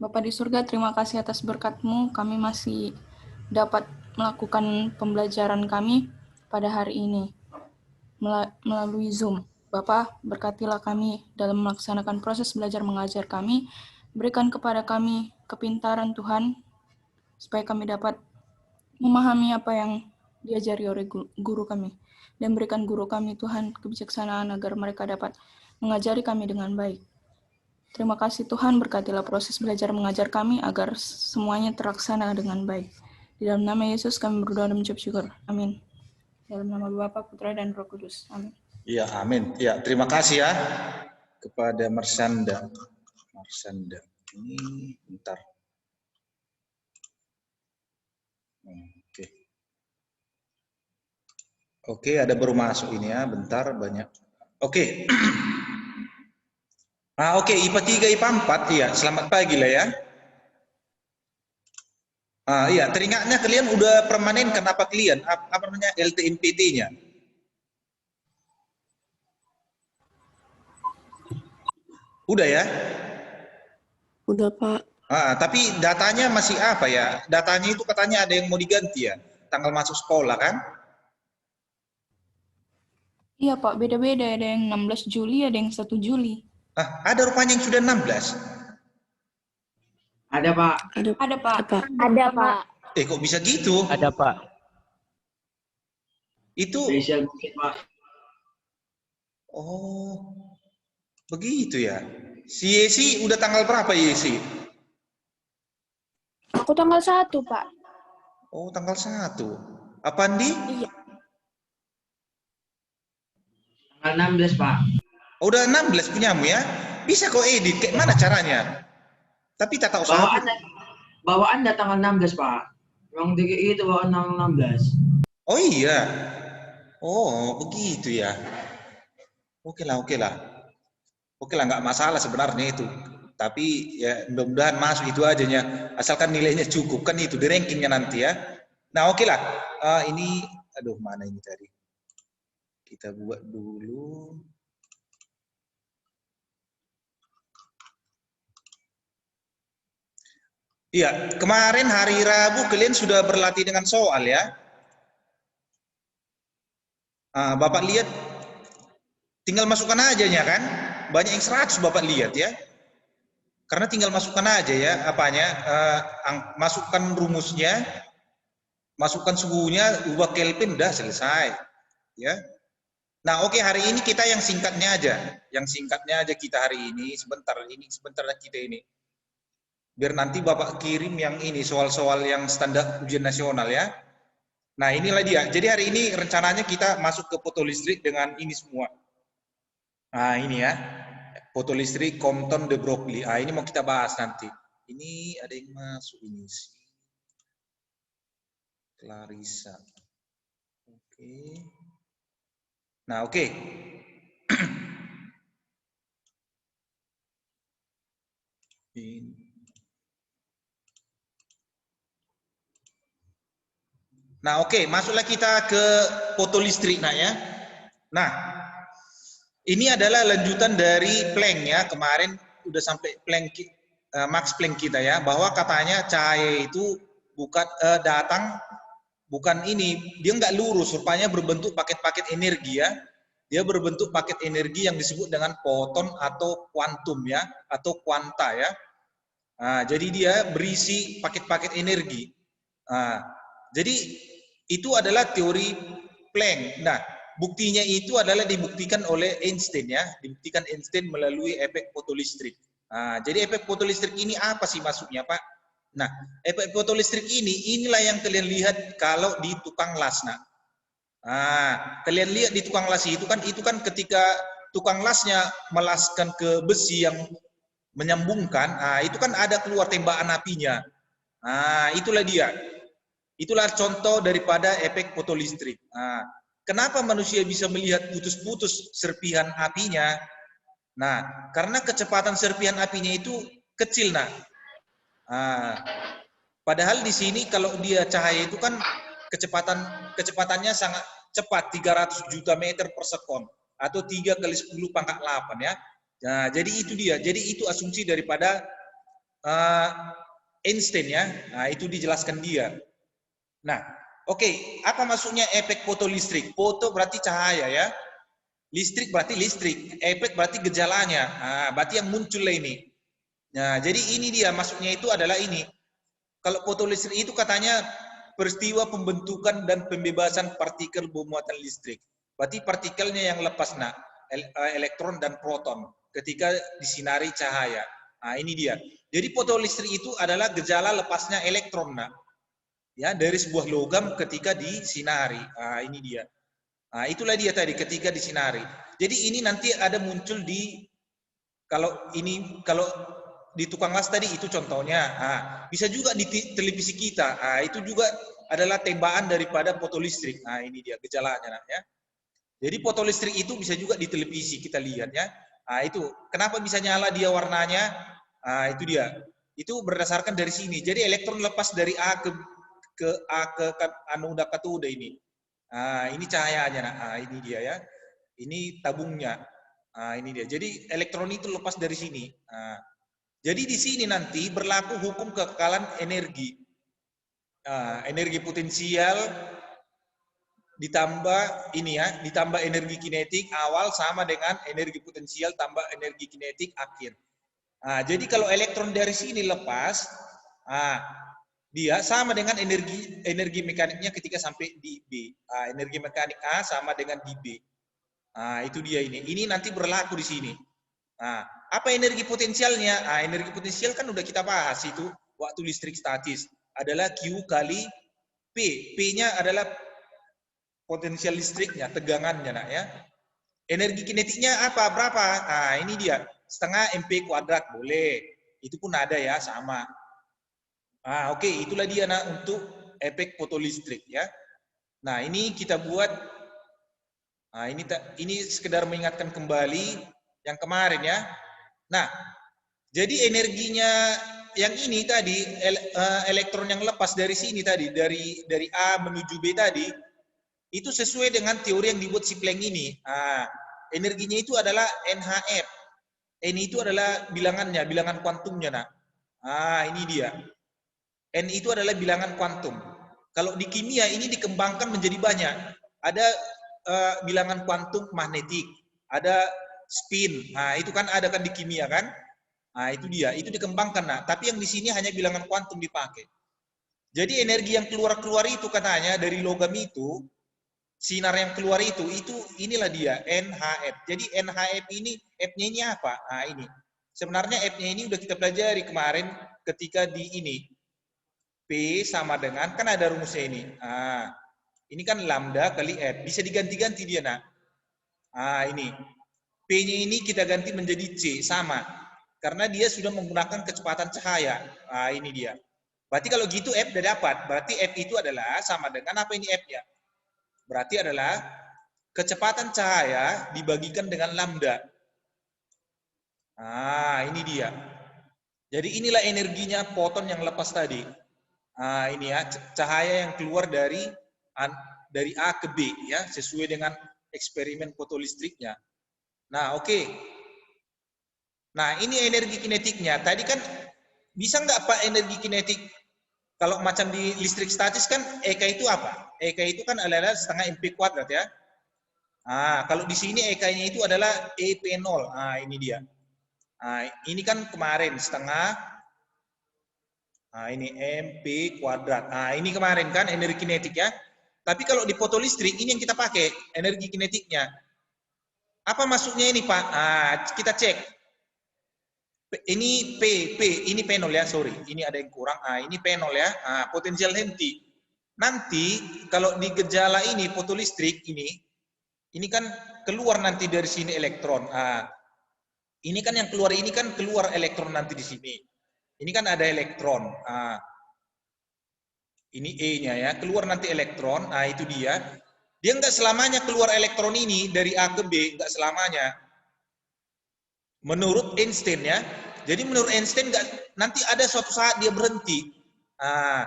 Bapa di surga, terima kasih atas berkat-Mu. Kami masih dapat melakukan pembelajaran kami pada hari ini melalui Zoom. Bapa, berkatilah kami dalam melaksanakan proses belajar mengajar kami. Berikan kepada kami kepintaran Tuhan, supaya kami dapat memahami apa yang diajari oleh guru kami. Dan berikan guru kami, Tuhan, kebijaksanaan agar mereka dapat mengajari kami dengan baik. Terima kasih Tuhan, berkatilah proses belajar mengajar kami agar semuanya terlaksana dengan baik. Di dalam nama Yesus kami berdoa dan mengucap syukur. Amin. Dalam nama Bapa, Putra, dan Roh Kudus. Amin. Ya, amin. Ya, terima kasih ya kepada Marsanda. Ini bentar. Oke. Oke, ada baru masuk ini ya, bentar banyak. Oke. Oke, IPA 3, IPA 4, iya. Selamat pagi lah ya. Iya, teringatnya kalian udah permanen kenapa kalian? Apa namanya LTMPT-nya? Udah ya? Udah, Pak. Tapi datanya masih apa ya? Datanya itu katanya ada yang mau diganti ya? Tanggal masuk sekolah kan? Iya Pak, beda-beda. Ada yang 16 Juli, ada yang 1 Juli. Ada rupanya yang sudah 16. Ada, Pak. Ada Pak. Ada, Pak. Kok bisa gitu? Ada, Pak. Itu Spesial mungkin, Pak. Oh, begitu ya. Si Yesi udah tanggal berapa Yesi? Aku tanggal 1, Pak. Oh, tanggal 1. Apa Andi? Iya. Tanggal 16, Pak. Oh, udah 16 punyamu ya? Bisa kok edit, kayak mana caranya? Tapi tak tahu soal. Bawaan tanggal 16, Pak. Yang DGI itu bawaan tanggal 16. Oh iya. Oh, begitu ya. Oke lah, oke lah. Oke lah, nggak masalah sebenarnya itu. Tapi ya mudah-mudahan masuk itu aja ya. Asalkan nilainya cukup, kan itu di rankingnya nanti ya. Nah, oke lah. Ini, aduh mana ini tadi? Kita buat dulu. Iya, kemarin hari Rabu kalian sudah berlatih dengan soal ya. Bapak lihat, tinggal masukkan aja ya kan. Banyak yang 100 Bapak lihat ya. Karena tinggal masukkan aja ya, apanya, masukkan rumusnya, masukkan suhunya, ubah Kelvin, udah selesai. Ya. Nah, oke, hari ini kita yang singkatnya aja. Yang singkatnya aja kita hari ini, sebentar kita ini. Biar nanti Bapak kirim yang ini, soal-soal yang standar ujian nasional ya. Nah, inilah dia. Jadi hari ini rencananya kita masuk ke fotolistrik dengan ini semua. Nah, ini ya. Fotolistrik Compton de Broglie. Ini mau kita bahas nanti. Ini ada yang masuk ini sih. Clarissa. Oke. Nah, oke. Nah, oke, masuklah kita ke fotolistrik nah ya. Nah, ini adalah lanjutan dari Planck ya. Kemarin udah sampai Planck, Max Planck kita ya, bahwa katanya cahaya itu bukan datang bukan ini, dia nggak lurus, rupanya berbentuk paket-paket energi ya. Dia berbentuk paket energi yang disebut dengan foton atau kuantum ya, atau kuanta ya. Nah, jadi dia berisi paket-paket energi. Nah, jadi itu adalah teori Planck. Nah, buktinya itu adalah dibuktikan oleh Einstein ya, dibuktikan Einstein melalui efek fotolistrik. Nah, jadi efek fotolistrik ini apa sih maksudnya, Pak? Nah, efek fotolistrik inilah yang kalian lihat kalau di tukang las. Nah, kalian lihat di tukang las itu kan ketika tukang lasnya melaskan ke besi yang menyambungkan, itu kan ada keluar tembakan apinya. Nah, itulah dia. Itulah contoh daripada efek fotolistrik. Kenapa manusia bisa melihat putus-putus serpihan apinya? Nah, karena kecepatan serpihan apinya itu kecil, nah. Padahal di sini kalau dia cahaya itu kan kecepatannya sangat cepat, 300 juta meter per sekon atau 3 kali 10 pangkat 8 ya. Nah, jadi itu dia. Jadi itu asumsi daripada Einstein ya. Nah, itu dijelaskan dia. Nah, oke, apa maksudnya efek fotolistrik? Foto berarti cahaya ya. Listrik berarti listrik. Efek berarti gejalanya. Nah, berarti yang muncul lah ini. Nah, jadi ini dia maksudnya itu adalah ini. Kalau fotolistrik itu katanya peristiwa pembentukan dan pembebasan partikel bermuatan listrik. Berarti partikelnya yang lepas, nah, elektron dan proton ketika disinari cahaya. Nah, ini dia. Jadi fotolistrik itu adalah gejala lepasnya elektron, nah, ya, dari sebuah logam ketika disinari. Nah, ini dia. Nah, itulah dia tadi ketika disinari. Jadi ini nanti ada muncul di kalau di tukang las tadi itu contohnya. Nah, bisa juga di televisi kita. Nah, itu juga adalah tembakan daripada fotolistrik. Nah, ini dia gejalanya, nah, ya. Jadi fotolistrik itu bisa juga di televisi kita lihat ya. Nah, itu kenapa bisa nyala dia warnanya? Nah, itu dia. Itu berdasarkan dari sini. Jadi elektron lepas dari A ke anoda katoda ini. Nah, ini cahayanya. Nah, ini dia ya. Ini tabungnya. Nah, ini dia. Jadi elektron itu lepas dari sini. Nah, jadi di sini nanti berlaku hukum kekekalan energi. Nah, energi potensial ditambah ini ya, ditambah energi kinetik awal sama dengan energi potensial tambah energi kinetik akhir. Nah, jadi kalau elektron dari sini lepas, nah, dia sama dengan energi mekaniknya ketika sampai di B. Nah, energi mekanik A sama dengan di B. Nah, itu dia ini. Ini nanti berlaku di sini. Nah, apa energi potensialnya? Nah, energi potensial kan udah kita bahas itu waktu listrik statis adalah Q kali P. P-nya adalah potensial listriknya, tegangannya, nak ya. Energi kinetiknya apa? Berapa? Nah, ini dia. Setengah MP kuadrat boleh. Itu pun ada ya, sama. Ah, oke, itulah dia nak untuk efek fotolistrik ya. Nah, ini kita buat. Nah, ini sekedar mengingatkan kembali yang kemarin ya. Nah, jadi energinya yang ini tadi elektron yang lepas dari sini tadi dari A menuju B tadi itu sesuai dengan teori yang dibuat si Planck ini. Nah, energinya itu adalah NHF. N itu adalah bilangannya, bilangan kuantumnya, nak. Ah, ini dia. N itu adalah bilangan kuantum. Kalau di kimia ini dikembangkan menjadi banyak. Ada bilangan kuantum magnetik, ada spin. Nah, itu kan ada kan di kimia kan? Nah, itu dia. Itu dikembangkan, nak. Tapi yang di sini hanya bilangan kuantum dipakai. Jadi energi yang keluar-keluar itu katanya dari logam itu, sinar yang keluar itu inilah dia NHF. Jadi NHF ini F-nya ini apa? Nah, ini. Sebenarnya F-nya ini udah kita pelajari kemarin ketika di ini. P sama dengan kan ada rumusnya ini. Nah, ini kan lambda kali F. Bisa diganti-ganti dia, nak. Nah, ini. P-nya ini kita ganti menjadi C sama. Karena dia sudah menggunakan kecepatan cahaya. Nah, ini dia. Berarti kalau gitu F udah dapat. Berarti F itu adalah sama dengan apa ini F-nya? Berarti adalah kecepatan cahaya dibagikan dengan lambda. Nah, ini dia. Jadi inilah energinya foton yang lepas tadi. Nah, ini ya, cahaya yang keluar dari A ke B ya, sesuai dengan eksperimen fotolistriknya. Nah, oke. Nah, ini energi kinetiknya. Tadi kan bisa nggak Pak energi kinetik? Kalau macam di listrik statis kan EK itu apa? EK itu kan adalah setengah MP kuadrat ya. Nah, kalau di sini EK-nya itu adalah EP0. Nah, ini dia. Nah, ini kan kemarin setengah. Nah, ini MP kuadrat. Nah, ini kemarin kan energi kinetik ya. Tapi kalau di fotolistrik ini yang kita pakai energi kinetiknya. Apa maksudnya ini Pak? Nah, kita cek. Ini ini P0 ya, sorry. Ini ada yang kurang. Nah, ini P0 ya. Nah, potensial henti. Nanti kalau di gejala ini fotolistrik ini kan keluar nanti dari sini elektron. Nah, ini kan yang keluar ini kan keluar elektron nanti di sini. Ini kan ada elektron. Nah, ini E-nya ya, keluar nanti elektron. Nah, itu dia. Dia nggak selamanya keluar elektron ini dari A ke B, nggak selamanya. Menurut Einstein ya. Jadi menurut Einstein nanti ada suatu saat dia berhenti. Nah,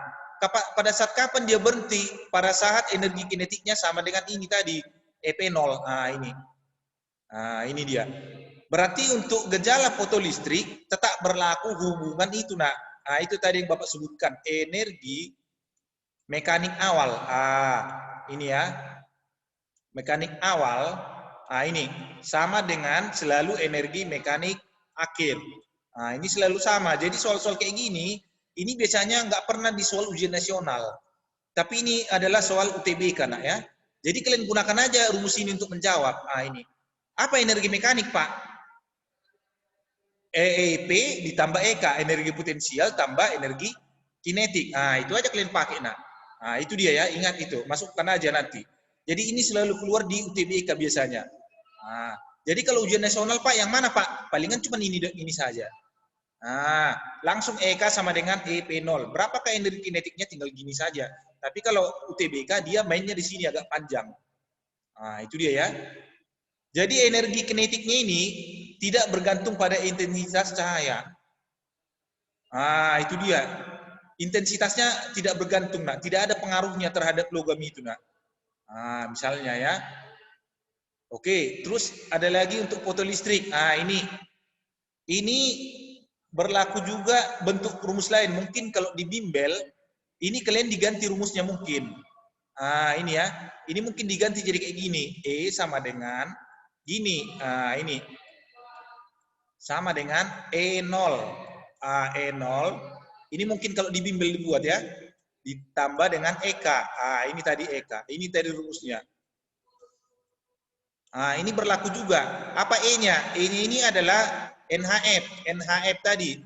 pada saat kapan dia berhenti? Pada saat energi kinetiknya sama dengan ini tadi, EP0. Nah, ini. Nah, ini dia. Berarti untuk gejala fotolistrik tetap berlaku hubungan itu, nak. Nah, itu tadi yang Bapak sebutkan, energi mekanik awal. Ini ya. Mekanik awal, ini sama dengan selalu energi mekanik akhir. Nah, ini selalu sama. Jadi soal-soal kayak gini, ini biasanya nggak pernah di soal ujian nasional. Tapi ini adalah soal UTBK, nak ya. Jadi kalian gunakan aja rumus ini untuk menjawab. Ini. Apa energi mekanik, Pak? EEP ditambah EK, energi potensial tambah energi kinetik. Itu aja kalian pakai, nak. Itu dia ya, ingat itu. Masukkan aja nanti. Jadi ini selalu keluar di UTBK biasanya. Jadi kalau ujian nasional, Pak, yang mana, Pak? Palingan cuma ini saja. Langsung EK sama dengan EP0. Berapakah energi kinetiknya? Tinggal gini saja. Tapi kalau UTBK dia mainnya di sini agak panjang. Itu dia ya. Jadi energi kinetiknya ini tidak bergantung pada intensitas cahaya. Itu dia. Intensitasnya tidak bergantung, nak. Tidak ada pengaruhnya terhadap logam itu, nak. Misalnya ya. Oke, terus ada lagi untuk fotolistrik. Ini berlaku juga bentuk rumus lain. Mungkin kalau di bimbel, ini kalian diganti rumusnya mungkin. Ini ya. Ini mungkin diganti jadi kayak gini. E sama dengan gini. Ini. Sama dengan E0. E0. Ini mungkin kalau di bimbel dibuat ya. Ditambah dengan EK. Ini tadi EK. Ini tadi rumusnya. Ini berlaku juga. Apa E-nya? E-nya ini adalah NHF. NHF tadi.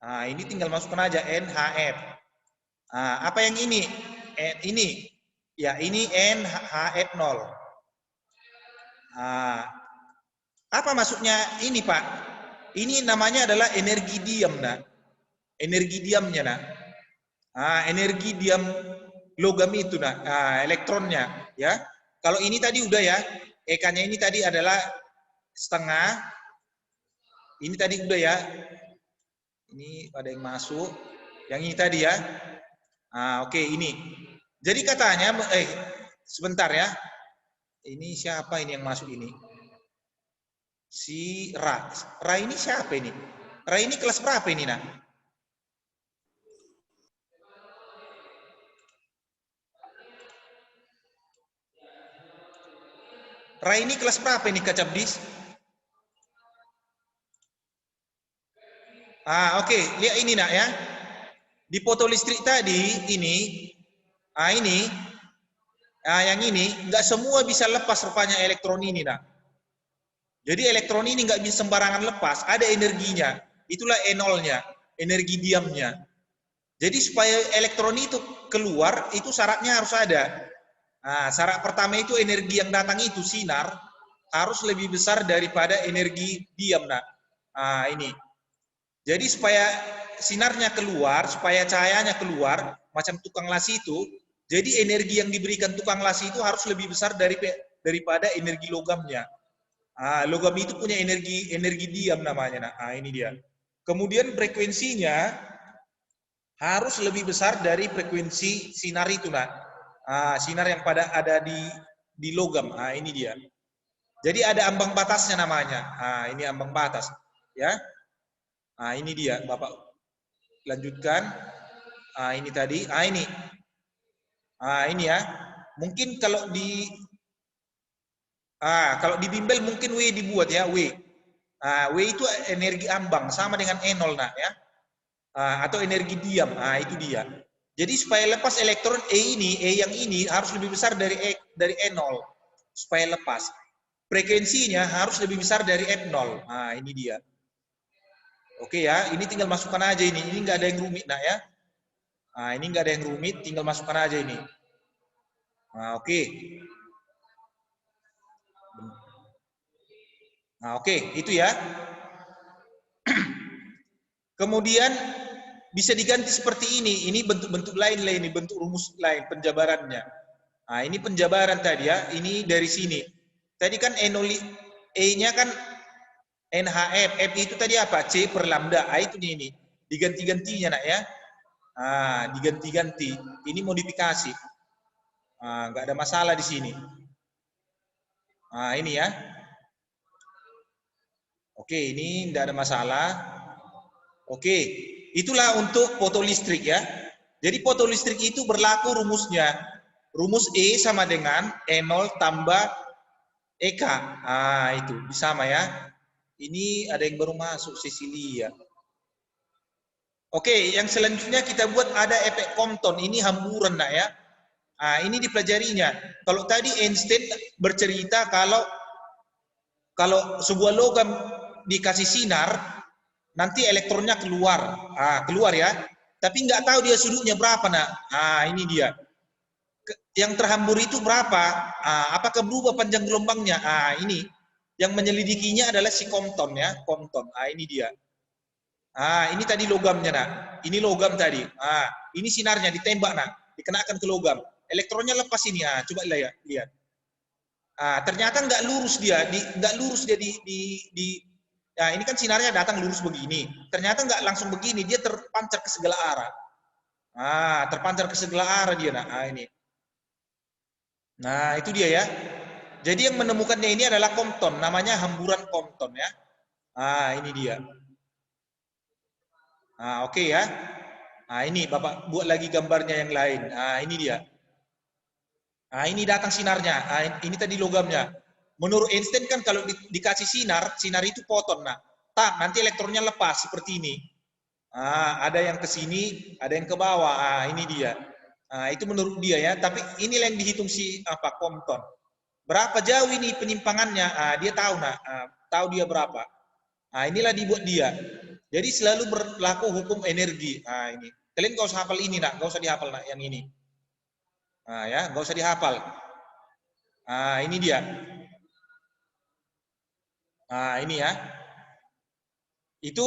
Ini tinggal masukkan aja NHF. Apa yang ini? Ini. Ya, ini NHF0. Apa maksudnya ini, Pak? Ini namanya adalah energi diam, nah. Energi diamnya, nah. Energi diam logam itu, nah. Elektronnya, ya. Kalau ini tadi udah ya. EK-nya ini tadi adalah setengah. Ini tadi udah ya. Ini ada yang masuk. Yang ini tadi ya. Oke, ini. Jadi katanya, sebentar ya. Ini siapa ini yang masuk ini? Si Ra. Ra ini siapa ini? Ra ini kelas berapa ini, nak? Ra ini kelas berapa ini, Kak Cabdis? Oke. Lihat ini, nak ya. Di fotolistrik tadi, ini. Yang ini, nggak semua bisa lepas rupanya elektron ini, nak. Jadi elektron ini nggak bisa sembarangan lepas, ada energinya. Itulah E0-nya, energi diamnya. Jadi supaya elektron itu keluar, itu syaratnya harus ada. Syarat pertama itu energi yang datang itu, sinar, harus lebih besar daripada energi diam, nak. Ini. Jadi supaya sinarnya keluar, supaya cahayanya keluar, macam tukang las itu, jadi energi yang diberikan tukang las itu harus lebih besar daripada energi logamnya. Logam itu punya energi diam namanya. Ini dia. Kemudian frekuensinya harus lebih besar dari frekuensi sinar itu, nak. Sinar yang ada di logam. Ini dia. Jadi ada ambang batasnya namanya. Ini ambang batas, ya. Ini dia, Bapak lanjutkan. Ini tadi. Ini. Ini ya. Mungkin kalau di bimbel mungkin W dibuat ya, W. W itu energi ambang sama dengan E0, nak ya. Atau energi diam. Itu dia. Jadi supaya lepas elektron E yang ini harus lebih besar dari E0 supaya lepas. Frekuensinya harus lebih besar dari F0. Ini dia. Oke ya, ini tinggal masukkan aja ini. Ini nggak ada yang rumit, nak ya. Ini nggak ada yang rumit, tinggal masukkan aja ini. Oke. Oke, itu ya. Kemudian bisa diganti seperti ini. Ini bentuk-bentuk lain, ini bentuk rumus lain penjabarannya. Ini penjabaran tadi ya. Ini dari sini. Tadi kan E-nya kan NHF. F itu tadi apa? C per lambda. Itu ini. Diganti-gantinya, nak ya. Diganti-ganti. Ini modifikasi. Nggak ada masalah di sini. Ini ya. Oke, ini tidak ada masalah. Oke, itulah untuk fotolistrik ya. Jadi fotolistrik itu berlaku rumusnya. Rumus E sama dengan E0 tambah EK. Ah, itu sama ya. Ini ada yang baru masuk, Cecilia. Oke, yang selanjutnya kita buat ada efek Compton. Ini hamburan nak ya. Ah, ini dipelajarinya. Kalau tadi Einstein bercerita kalau sebuah logam dikasih sinar, nanti elektronnya keluar. Ah, keluar ya. Tapi nggak tahu dia sudutnya berapa nak. Ah, ini dia. Yang terhambur itu berapa? Ah, apakah berubah panjang gelombangnya? Ah, ini. Yang menyelidikinya adalah si Compton ya, Compton. Ah, ini dia. Ah, ini tadi logamnya nak. Ini logam tadi. Ah, ini sinarnya ditembak nak, dikenakan ke logam. Elektronnya lepas ini. Ah, coba lihat. Ah, ternyata nggak lurus dia, nggak lurus dia ya ini kan sinarnya datang lurus begini. Ternyata nggak langsung begini, dia terpancar ke segala arah. Ah, terpancar ke segala arah dia nak. Ah, ini. Nah, itu dia ya. Jadi yang menemukannya ini adalah Compton, namanya hamburan Compton ya. Ah, ini dia. Ah, oke ya. Ah, ini Bapak buat lagi gambarnya yang lain. Ah, ini dia. Ah, ini datang sinarnya. Ah, ini tadi logamnya. Menurut Einstein kan kalau dikasih sinar itu foton. Nah, nanti elektronnya lepas seperti ini. Ah, ada yang ke sini, ada yang ke bawah. Ah, ini dia. Ah, itu menurut dia ya. Tapi inilah yang dihitung si Compton. Berapa jauh ini penyimpangannya? Ah, dia tahu nak. Ah, tahu dia berapa. Ah, inilah dibuat dia. Jadi selalu berlaku hukum energi. Ah, ini. Kalian gak usah hafal ini nak, gak usah dihafal nak yang ini. Nah, ya, gak usah dihafal. Ah, ini dia. Nah, ini ya. Itu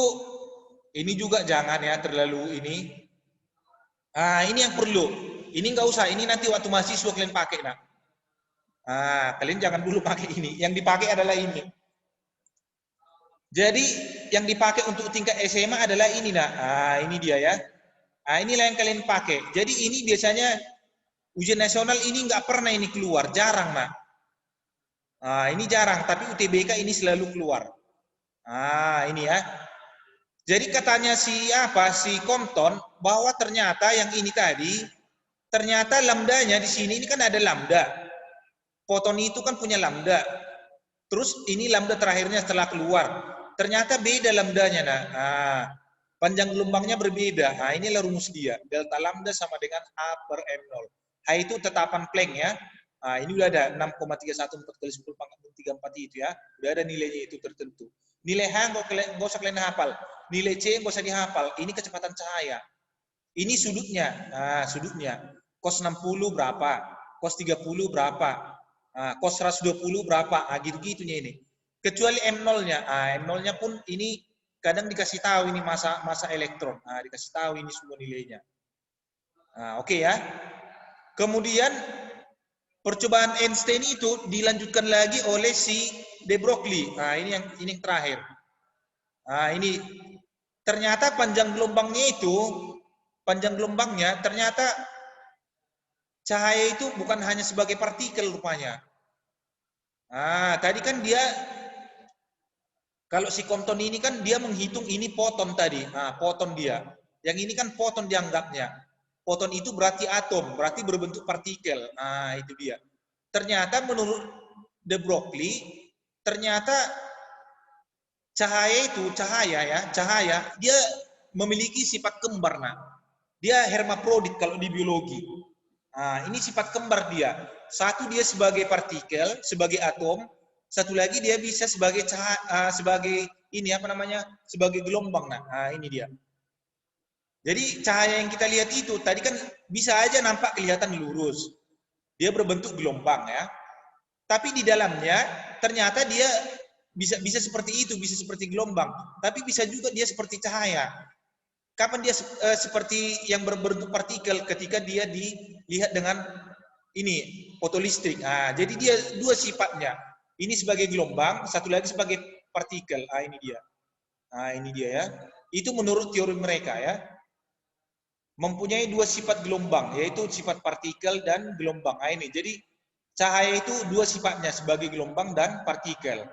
ini juga jangan ya terlalu ini. Ah, ini yang perlu. Ini nggak usah. Ini nanti waktu mahasiswa kalian pakai nak. Ah, kalian jangan dulu pakai ini. Yang dipakai adalah ini. Jadi yang dipakai untuk tingkat SMA adalah ini nak. Ah, ini dia ya. Ah, inilah yang kalian pakai. Jadi ini biasanya ujian nasional ini nggak pernah ini keluar, jarang nak. Ah, ini jarang. Tapi UTBK ini selalu keluar. Ah, ini ya. Jadi katanya si Compton bahwa ternyata yang ini tadi ternyata lambdanya di sini ini kan ada lambda. Foton itu kan punya lambda. Terus ini lambda terakhirnya setelah keluar. Ternyata beda lambdanya nah. Panjang gelombangnya berbeda. Nah, inilah rumus dia. Delta lambda sama dengan A per M0. H itu tetapan Planck ya. Nah, ini udah ada 6,314 kali 10 pangkat 34 itu ya. Udah ada nilainya itu tertentu. Nilai H nggak usah kalian hafal. Nilai C nggak usah dihafal. Ini kecepatan cahaya. Ini sudutnya. Nah, sudutnya. Cos 60 berapa? Cos 30 berapa? Nah, cos 120 berapa? Nah, gitu-gitunya ini. Kecuali M0-nya. Nah, M0-nya pun ini kadang dikasih tahu ini masa elektron. Nah, dikasih tahu ini semua nilainya. Nah, oke ya. Kemudian percobaan Einstein itu dilanjutkan lagi oleh si de Broglie. Nah, ini yang terakhir. Nah, ini ternyata panjang gelombangnya ternyata cahaya itu bukan hanya sebagai partikel rupanya. Nah, tadi kan dia kalau si Compton ini kan dia menghitung ini foton tadi. Nah, foton dia. Yang ini kan foton dianggapnya. Foton itu berarti atom, berarti berbentuk partikel. Nah, itu dia. Ternyata menurut de Broglie, ternyata cahaya dia memiliki sifat kembar. Nah, dia hermaprodit kalau di biologi. Nah, ini sifat kembar dia. Satu dia sebagai partikel, sebagai atom. Satu lagi dia bisa sebagai sebagai ini sebagai gelombang. Nah, ini dia. Jadi cahaya yang kita lihat itu tadi kan bisa aja nampak kelihatan lurus. Dia berbentuk gelombang ya. Tapi di dalamnya ternyata dia bisa seperti itu, bisa seperti gelombang. Tapi bisa juga dia seperti cahaya. Kapan dia seperti yang berbentuk partikel ketika dia dilihat dengan ini fotolistrik. Nah, jadi dia dua sifatnya. Ini sebagai gelombang, satu lagi sebagai partikel. Ah, ini dia. Nah, ini dia ya. Itu menurut teori mereka ya. Mempunyai dua sifat gelombang, yaitu sifat partikel dan gelombang. Nah, ini. Jadi cahaya itu dua sifatnya sebagai gelombang dan partikel.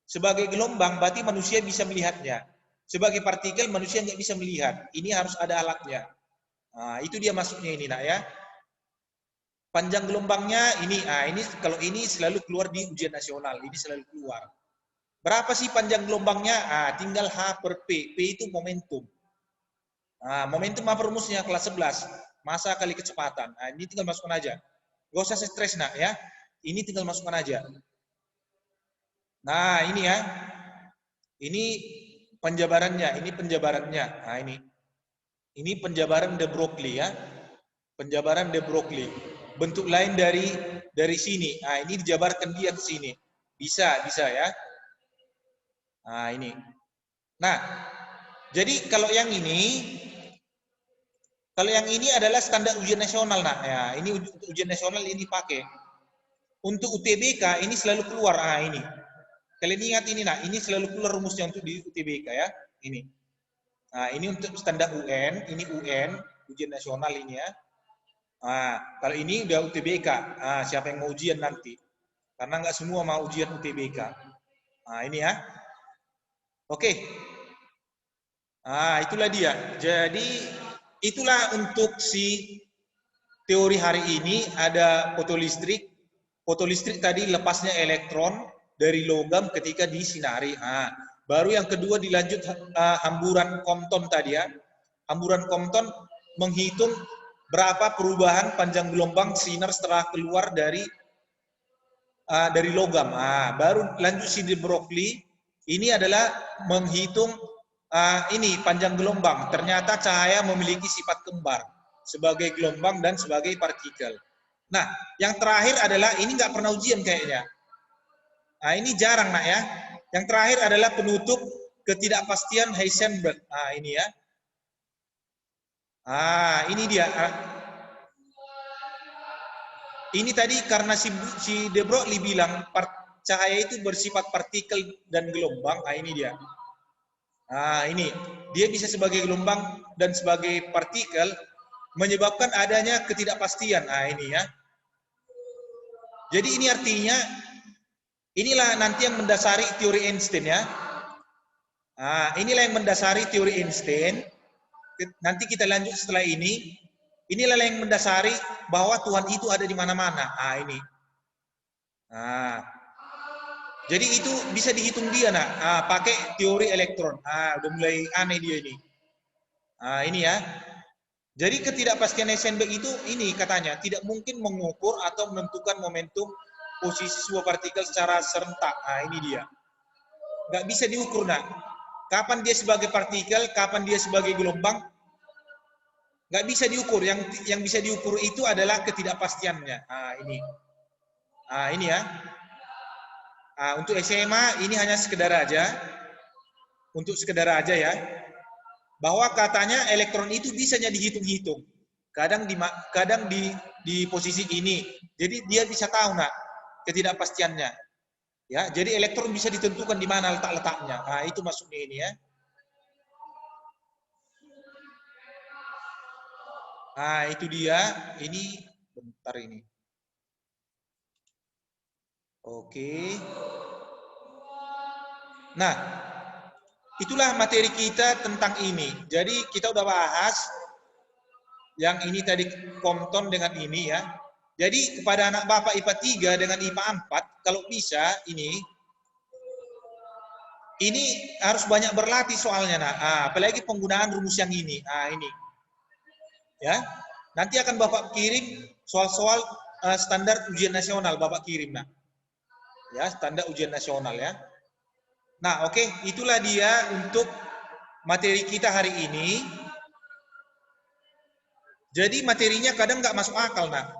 Sebagai gelombang berarti manusia bisa melihatnya. Sebagai partikel manusia nggak bisa melihat. Ini harus ada alatnya. Nah, itu dia masuknya ini nak ya. Panjang gelombangnya ini, ini kalau ini selalu keluar di ujian nasional. Ini selalu keluar. Berapa sih panjang gelombangnya? Tinggal H per P. P itu momentum. Momentum apa rumusnya? Kelas 11. Masa kali kecepatan. Ini tinggal masukkan aja. Gak usah stres nak ya. Ini tinggal masukkan aja. Nah ini ya. Ini penjabarannya. Ini penjabarannya. Nah ini. Ini penjabaran de Broglie ya. Penjabaran de Broglie. Bentuk lain dari sini. Nah ini dijabarkan dia ke sini. Bisa ya. Nah ini. Nah, jadi kalau yang ini adalah standar ujian nasional nak. Ya, ini ujian nasional ini pakai. Untuk UTBK ini selalu keluar. Ini. Kalian ingat ini nak, ini selalu keluar rumusnya untuk di UTBK ya. Ini. Nah, ini untuk standar UN, ini UN, ujian nasional ini ya. Kalau ini udah UTBK. Siapa yang mau ujian nanti? Karena nggak semua mau ujian UTBK. Ini ya. Oke. Itulah dia. Jadi itulah untuk si teori hari ini. Ada fotolistrik. Fotolistrik tadi lepasnya elektron dari logam ketika disinari. Baru yang kedua dilanjut hamburan Compton tadi ya. Hamburan Compton menghitung berapa perubahan panjang gelombang sinar setelah keluar dari logam. Baru lanjut si de Broglie. Ini adalah menghitung ini panjang gelombang. Ternyata cahaya memiliki sifat kembar sebagai gelombang dan sebagai partikel. Nah, yang terakhir adalah ini nggak pernah ujian kayaknya. Ini jarang nak ya. Yang terakhir adalah penutup ketidakpastian Heisenberg. Ini ya. Ini dia. Ini tadi karena si de Broglie bilang cahaya itu bersifat partikel dan gelombang. Ini dia. Ini dia bisa sebagai gelombang dan sebagai partikel menyebabkan adanya ketidakpastian. Ini ya. Jadi ini artinya inilah nanti yang mendasari teori Einstein ya. Inilah yang mendasari teori Einstein. Nanti kita lanjut setelah ini. Inilah yang mendasari bahwa Tuhan itu ada di mana-mana. Ini. Jadi itu bisa dihitung dia nak. Pakai teori elektron. Udah mulai aneh dia ini. Ini ya. Jadi ketidakpastian Heisenberg itu ini katanya tidak mungkin mengukur atau menentukan momentum posisi sebuah partikel secara serentak. Ini dia. Nggak bisa diukur nak. Kapan dia sebagai partikel, kapan dia sebagai gelombang, nggak bisa diukur. Yang bisa diukur itu adalah ketidakpastiannya. Ini. Ini ya. Untuk SMA ini hanya sekedar aja. Untuk sekedar aja ya. Bahwa katanya elektron itu bisanya dihitung-hitung. Kadang di posisi ini. Jadi dia bisa tahu nak ketidakpastiannya. Ya, jadi elektron bisa ditentukan di mana letak-letaknya. Itu maksudnya ini ya. Itu dia. Ini bentar ini. Oke. Nah, itulah materi kita tentang ini. Jadi kita udah bahas yang ini tadi Compton dengan ini ya. Jadi kepada anak Bapak IPA 3 dengan IPA 4, kalau bisa ini harus banyak berlatih soalnya nah. Apalagi penggunaan rumus yang ini. Ini. Ya. Nanti akan Bapak kirim soal-soal standar ujian nasional Bapak kirim nah. Ya, standar ujian nasional ya. Nah, oke, itulah dia untuk materi kita hari ini. Jadi materinya kadang nggak masuk akal, nak.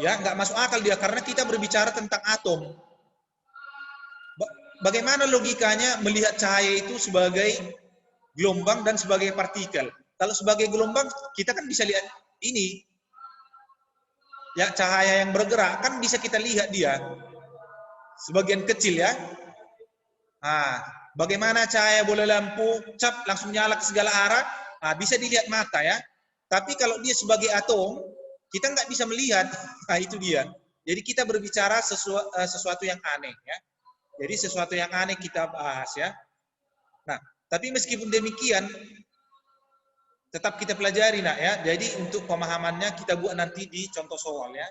Ya, nggak masuk akal dia karena kita berbicara tentang atom. Bagaimana logikanya melihat cahaya itu sebagai gelombang dan sebagai partikel? Kalau sebagai gelombang, kita kan bisa lihat ini. Ya, cahaya yang bergerak kan bisa kita lihat dia. Sebagian kecil ya. Bagaimana cahaya bola lampu cap langsung nyala ke segala arah, bisa dilihat mata ya. Tapi kalau dia sebagai atom, kita nggak bisa melihat. Itu dia. Jadi kita berbicara sesuatu yang aneh ya. Jadi sesuatu yang aneh kita bahas ya. Nah, tapi meskipun demikian, tetap kita pelajari nak ya. Jadi untuk pemahamannya kita buat nanti di contoh soal ya.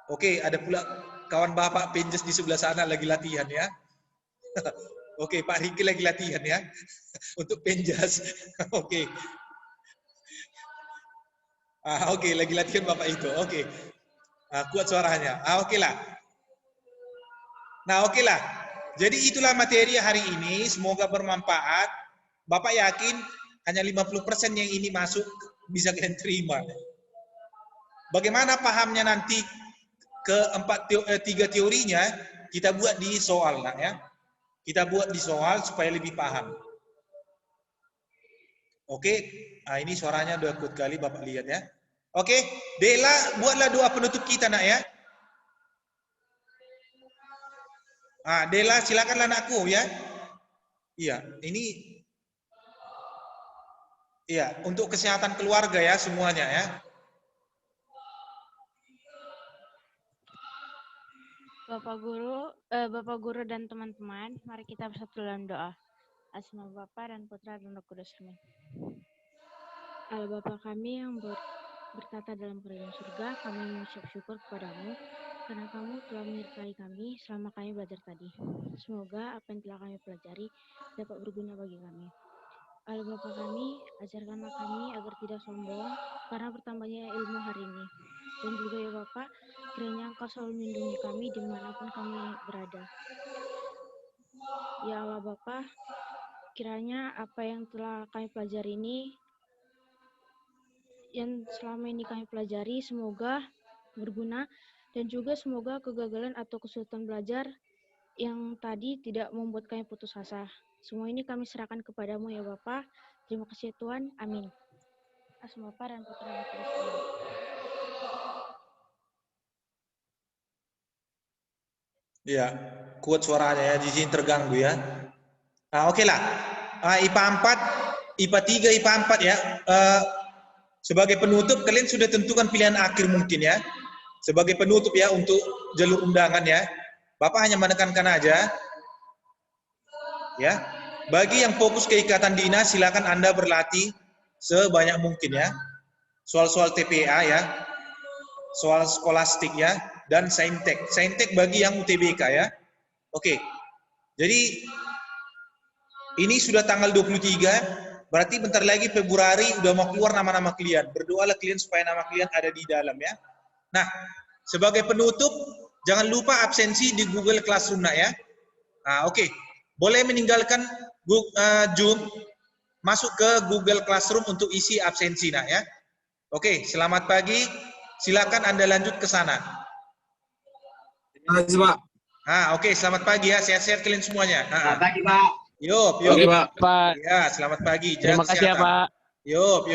Oke, ada pula kawan Bapak Penjas di sebelah sana lagi latihan ya. Oke, Pak Riki lagi latihan ya. Untuk Penjas. Oke. Oke, lagi latihan Bapak itu. Oke. Kuat suaranya. Oke lah. Nah, oke lah. Jadi itulah materi hari ini. Semoga bermanfaat. Bapak yakin hanya 50% yang ini masuk bisa kalian terima. Bagaimana pahamnya nanti ke tiga teorinya kita buat di soal nak ya. Kita buat di soal supaya lebih paham. Oke, ini suaranya udah kuat kali Bapak lihat ya. Oke, Dela buatlah doa penutup kita nak ya. Dela silakanlah anakku ya. Iya, ini iya untuk kesehatan keluarga ya semuanya ya. Bapak Guru dan teman-teman, mari kita bersatu dalam doa. Atas nama Bapa dan Putra dan Roh Kudus. Amin. Allah Bapa kami yang bertata dalam kerajaan surga, kami mengucap syukur kepadamu karena kamu telah menyertai kami selama kami belajar tadi. Semoga apa yang telah kami pelajari dapat berguna bagi kami. Allah Bapa kami, ajarkanlah kami agar tidak sombong karena bertambahnya ilmu hari ini. Dan juga ya Bapa, kiranya Engkau selalu melindungi kami dimanapun kami berada. Ya Allah Bapa, kiranya apa yang telah kami pelajari ini, yang selama ini kami pelajari, semoga berguna dan juga semoga kegagalan atau kesulitan belajar yang tadi tidak membuat kami putus asa. Semua ini kami serahkan kepadamu ya Bapa. Terima kasih Tuhan. Amin. Atas nama Bapa dan Putra dan Roh Kudus. Amin. Iya, kuat suaranya ya, di sini terganggu ya. Oke lah. IPA 4, IPA 3, IPA 4 ya. Sebagai penutup kalian sudah tentukan pilihan akhir mungkin ya. Sebagai penutup ya untuk jalur undangan ya. Bapak hanya menekankan aja. Ya. Bagi yang fokus ke ikatan dinas silakan Anda berlatih sebanyak mungkin ya. Soal-soal TPA ya. Soal skolastik ya dan saintek. Saintek bagi yang UTBK ya. Oke. Jadi ini sudah tanggal 23, berarti bentar lagi Februari udah mau keluar nama-nama kalian. Berdoalah kalian supaya nama kalian ada di dalam ya. Nah, sebagai penutup jangan lupa absensi di Google Classroom nak ya. Oke. Boleh meninggalkan Zoom, masuk ke Google Classroom untuk isi absensi nak ya. Oke, selamat pagi. Silakan Anda lanjut ke sana. Terima kasih, Pak. Oke, selamat pagi ya. Sehat-sehat kalian semuanya. Selamat pagi, Pak. Yop. Oke, Pak. Ya, selamat pagi. Terima kasih ya, Pak. Yop.